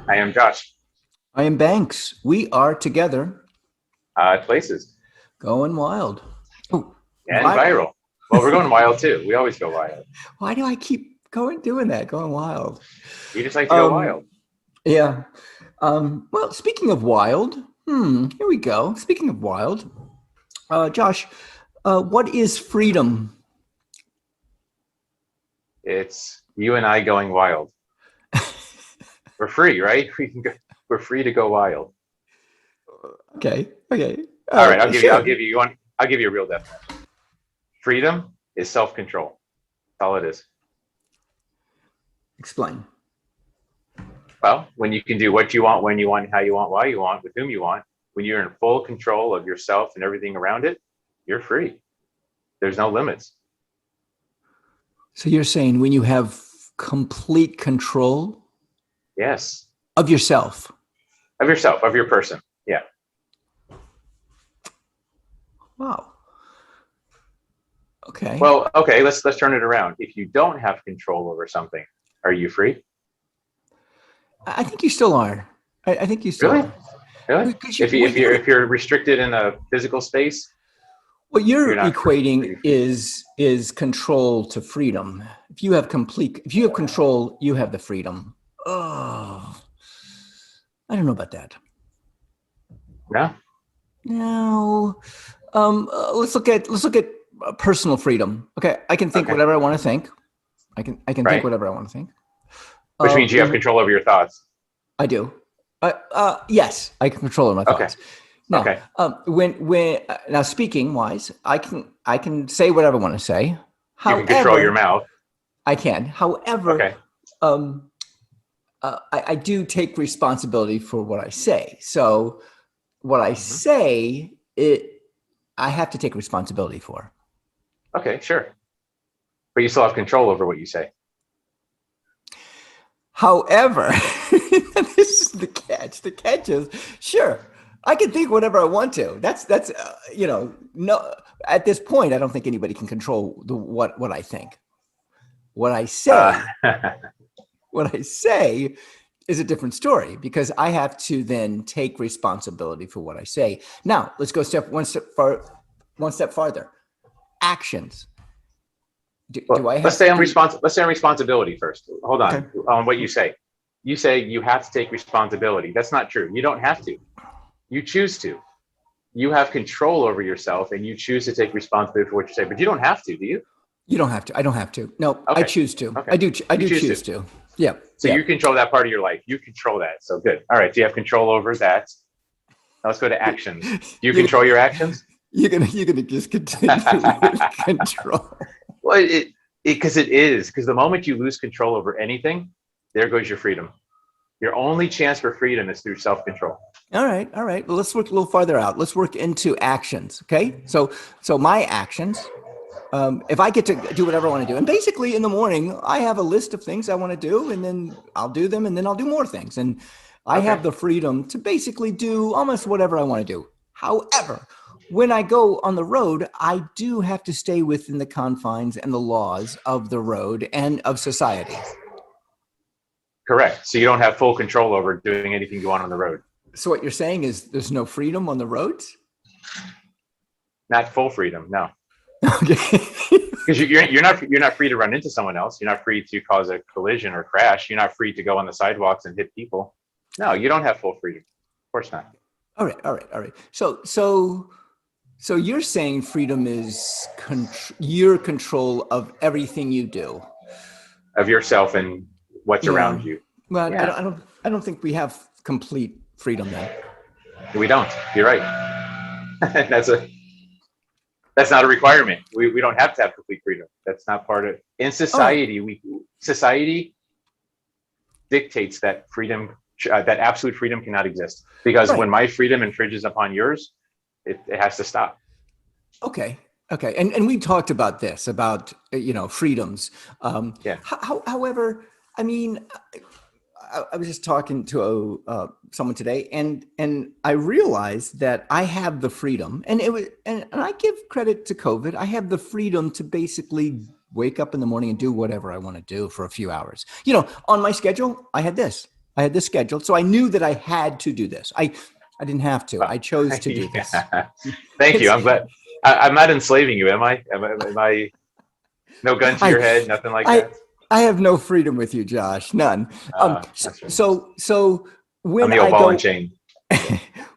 I am Josh. I am Banks. We are together Places going wild. Oh, and viral. viral. Well, we're going wild too. We always go wild. Why do I keep doing that? Going wild. You just like to go Um, wild. yeah. Well, speaking of wild, here we go. Speaking of wild, Josh, what is freedom? It's you and I going wild. We're free, right? We can go, we're free to go wild. Okay. Okay. All right, I'll give you. I'll Sure. give you you want. I'll give you a real definition. Freedom is self-control. That's all it is. Explain. Well, when you can do what you want, when you want, how you want, why you want, with whom you want, when you're in full control of yourself and everything around it, you're free. There's no limits. So you're saying when you have complete control Yes, of yourself. of yourself, of your person. Yeah. Wow. Okay. Well, okay, let's turn it around. If you don't have control over something, are you free? I think you still are. I think you still Really? are. Really? Because If you well, if you're if you're restricted in a physical space, what you're you're not free. Are equating you free? is control to freedom. If you have control, you have the freedom. Oh, I don't know about that. No? Now, let's look at personal freedom. Okay, I can think Okay. whatever I want to think. I can think Right. whatever I want to think. Which means you have control over your thoughts. I do. Yes, I can control my Okay. thoughts. Now, Okay. when now speaking wise, I can say whatever I want to say. You can control your However, mouth. I can. However, Okay. um, I do take responsibility for what I say. So what I Hmm. say, I have to take responsibility for. Okay, sure. But you still have control over what you say. However, this is the catch. The catch is sure. I can think whatever I want to. That's no. At this point, I don't think anybody can control what I think. What I Uh, say, what I say is a different story because I have to then take responsibility for what I say. Now, let's go one step farther. Actions. Do well, I let's have stay on do let's stay on responsibility first. Hold okay. on. On what you say. You say you have to take responsibility. That's not true. You don't have to. You choose to. You have control over yourself and you choose to take responsibility for what you say, but you don't have to, do you? You don't have to. I don't have to. No, I Okay. choose to. Okay. I You do choose to. choose to. Yeah. So Yeah. you control that part of your life. You control that. So good. All right. Do you have control over that? Now let's go to actions. Do you You're control your actions? you're gonna just continue with control. Well, because it is. Because the moment you lose control over anything, there goes your freedom. Your only chance for freedom is through self control. All right. All right. Well, let's work a little farther out. Let's work into actions. Okay. So my actions. If I get to do whatever I want to do, and basically in the morning, I have a list of things I want to do, and then I'll do them, and then I'll do more things, and I have Okay. the freedom to basically do almost whatever I want to do. However, when I go on the road, I do have to stay within the confines and the laws of the road and of society. Correct. So you don't have full control over doing anything you want on the road. So what you're saying is there's no freedom on the roads? Not full freedom. No. Okay. Because you're not free to run into someone else. You're not free to cause a collision or crash. You're not free to go on the sidewalks and hit people. No, you don't have full freedom. Of course not. All right, all right, all right. So you're saying freedom is your control of everything you do. Of yourself and what's Yeah. around you. Well, Yeah, I don't think we have complete freedom then. we don't. You're right. That's not a requirement. We don't have to have complete freedom. That's not part of in All right. society. Society dictates that freedom, that absolute freedom cannot exist. Because when Right. my freedom infringes upon yours, it has to stop. Okay. Okay. And we talked about this about freedoms. Yeah. However, I mean, I was just talking to someone today, and I realized that I have the freedom, and and I give credit to COVID. I have the freedom to basically wake up in the morning and do whatever I want to do for a few hours. On my schedule, I had this. I had this scheduled. So I knew that I had to do this. I didn't have to. I chose to do this. Yeah. Thank you. It's, I'm glad. I'm not enslaving you, am I? Am I no gun to I, your head, nothing like I, that? I have no freedom with you, Josh. None. That's right. So I'm when the old I ball and go, chain.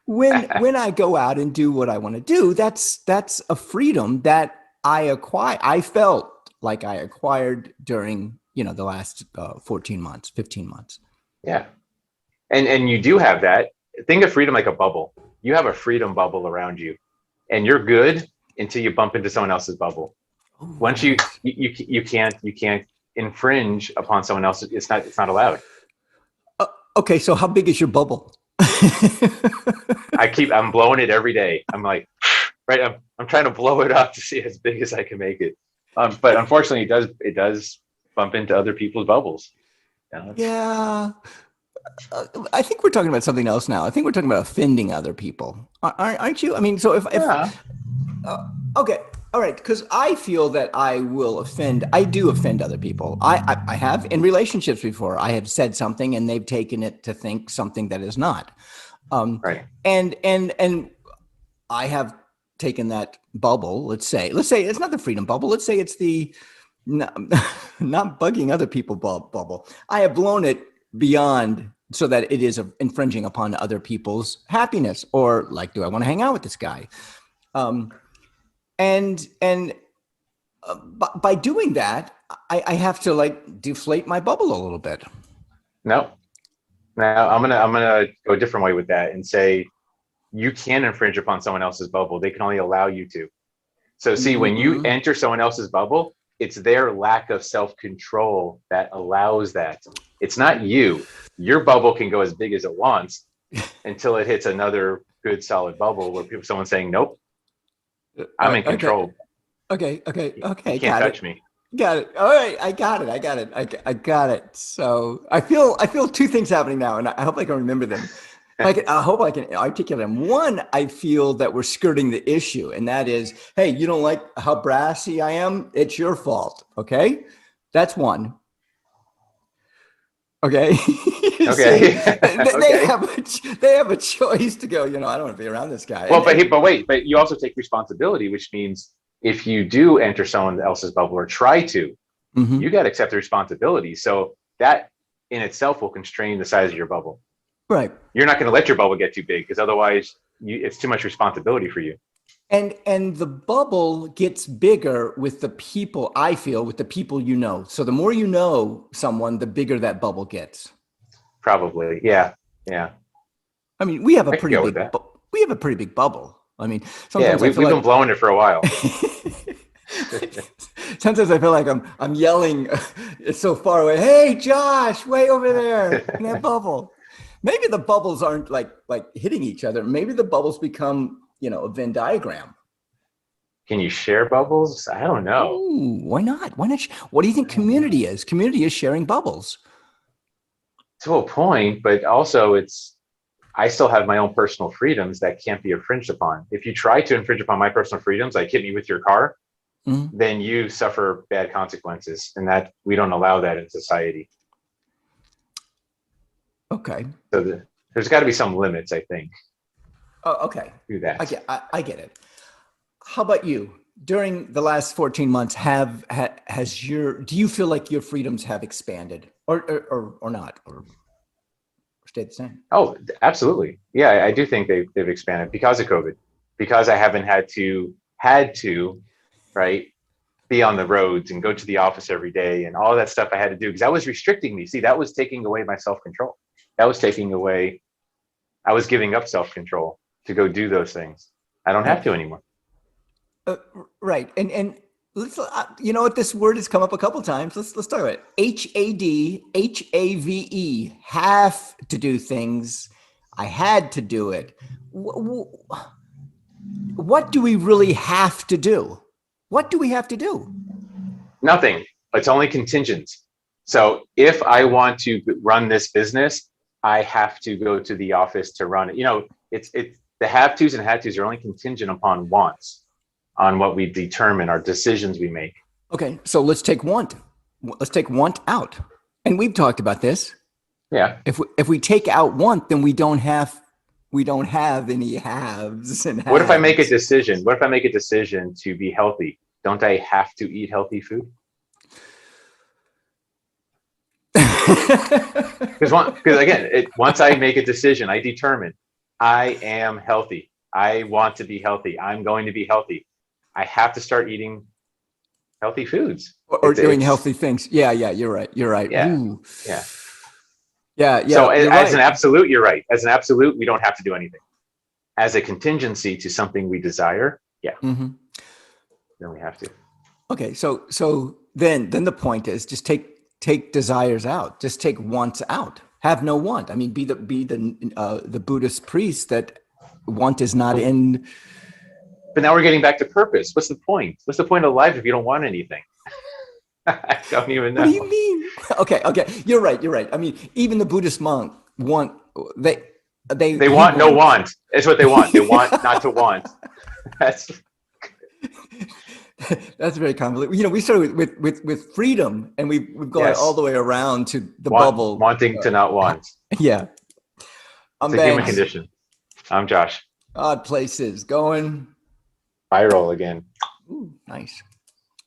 when I go out and do what I want to do, that's a freedom that I felt like I acquired during, the last 14 months, 15 months. Yeah. And you do have that. Think of freedom like a bubble. You have a freedom bubble around you, and you're good until you bump into someone else's bubble. Oh, Once nice. you can't infringe upon someone else. It's not allowed. Okay, so how big is your bubble? I'm blowing it every day. I'm like, right. I'm trying to blow it up to see as big as I can make it. But unfortunately, it does bump into other people's bubbles. Yeah. I think we're talking about something else now. I think we're talking about offending other people. Aren't you? I mean, so if Yeah. okay, all right, because I feel that I will offend. I do offend other people. I have in relationships before. I have said something and they've taken it to think something that is not. Um, Right. and I have taken that bubble. Let's say it's not the freedom bubble. Let's say it's the not, not bugging other people bubble. I have blown it beyond so that it is infringing upon other people's happiness, or like, do I want to hang out with this guy? Um, and by doing that, I have to like deflate my bubble a little bit. No. Now I'm gonna go a different way with that and say you can infringe upon someone else's bubble. They can only allow you to. So see, when you Mm-hmm. enter someone else's bubble, it's their lack of self-control that allows that. It's not you. Your bubble can go as big as it wants until it hits another good solid bubble where someone's saying, nope, I'm in Okay. control. Okay. You can't Got it. touch me. Got it. All right. I got it. I got it. So I feel two things happening now, and I hope I can remember them. I hope I can articulate them. One, I feel that we're skirting the issue, and that is, hey, you don't like how brassy I am? It's your fault. Okay. That's one. Okay. You see, Okay. they Okay. have a choice to go, I don't want to be around this guy. Well, And but wait, but you also take responsibility, which means if you do enter someone else's bubble or try to, you Mhm. got to accept the responsibility. So that in itself will constrain the size of your bubble. Right. You're not going to let your bubble get too big because otherwise it's too much responsibility for you. And the bubble gets bigger with the people, I feel, with the people you know. So the more you know someone, the bigger that bubble gets. Probably. Yeah. Yeah. I mean, we have a I could pretty go with big that. we have a pretty big bubble. I mean, Yeah. sometimes I feel We've been like blowing it for a while. sometimes I feel like I'm yelling it's so far away. Hey, Josh, way over there in that bubble. Maybe the bubbles aren't like hitting each other. Maybe the bubbles become, a Venn diagram. Can you share bubbles? I don't know. Ooh, why not? Why not? What do you think I don't know. community is? Community is sharing bubbles. To a point, but also I still have my own personal freedoms that can't be infringed upon. If you try to infringe upon my personal freedoms, like hit me with your car, Mhm. then you suffer bad consequences, and that we don't allow that in society. Okay. So there's got to be some limits, I think, Oh, okay. to that. I get it. How about you? During the last 14 months, do you feel like your freedoms have expanded or not, or stayed the same? Oh, absolutely. Yeah, I do think they've expanded because of COVID, because I haven't had to, right, be on the roads and go to the office every day and all that stuff I had to do because that was restricting me. See, that was taking away my self-control. That was taking away, I was giving up self-control to go do those things. I don't Right. have to anymore. Uh, right. And let's, you know what, this word has come up a couple times. Let's talk about it. HADHAVE. Have to do things. I had to do it. What do we really have to do? What do we have to do? Nothing. It's only contingent. So if I want to run this business, I have to go to the office to run it. It's the have tos and had tos are only contingent upon wants, on what we determine, our decisions we make. Okay, so let's take want. Let's take want out. And we've talked about this. Yeah. If we take out want, then we don't have any haves and What if I make a haves. decision? What if I make a decision to be healthy? Don't I have to eat healthy food? Because again, once I make a decision, I determine I am healthy. I want to be healthy. I'm going to be healthy. I have to start eating healthy foods. Or It's doing it's healthy things. Yeah, yeah, you're right. You're right. yeah, Ooh. yeah. Yeah, So yeah, you're as an right. absolute, you're right. As an absolute, we don't have to do anything. As a contingency to something we desire, yeah, Hmm. then we have to. Okay, so then the point is just take desires out. Just take wants out. Have no want. I mean, be the Buddhist priest that want is not But, in. but now we're getting back to purpose. What's the point? What's the point of life if you don't want anything? I don't even What do you know. mean? Okay, okay, you're right. You're right. I mean, even the Buddhist monk want they They he want no wants. want. It's what they want. They want not to want. That's That's very convoluted. We started with freedom, and we've gone all yes. the way around to the bubble. Wanting to not want. Yeah, It's I'm a human Banks. condition. I'm Josh. Odd places going. Viral again. Ooh, nice.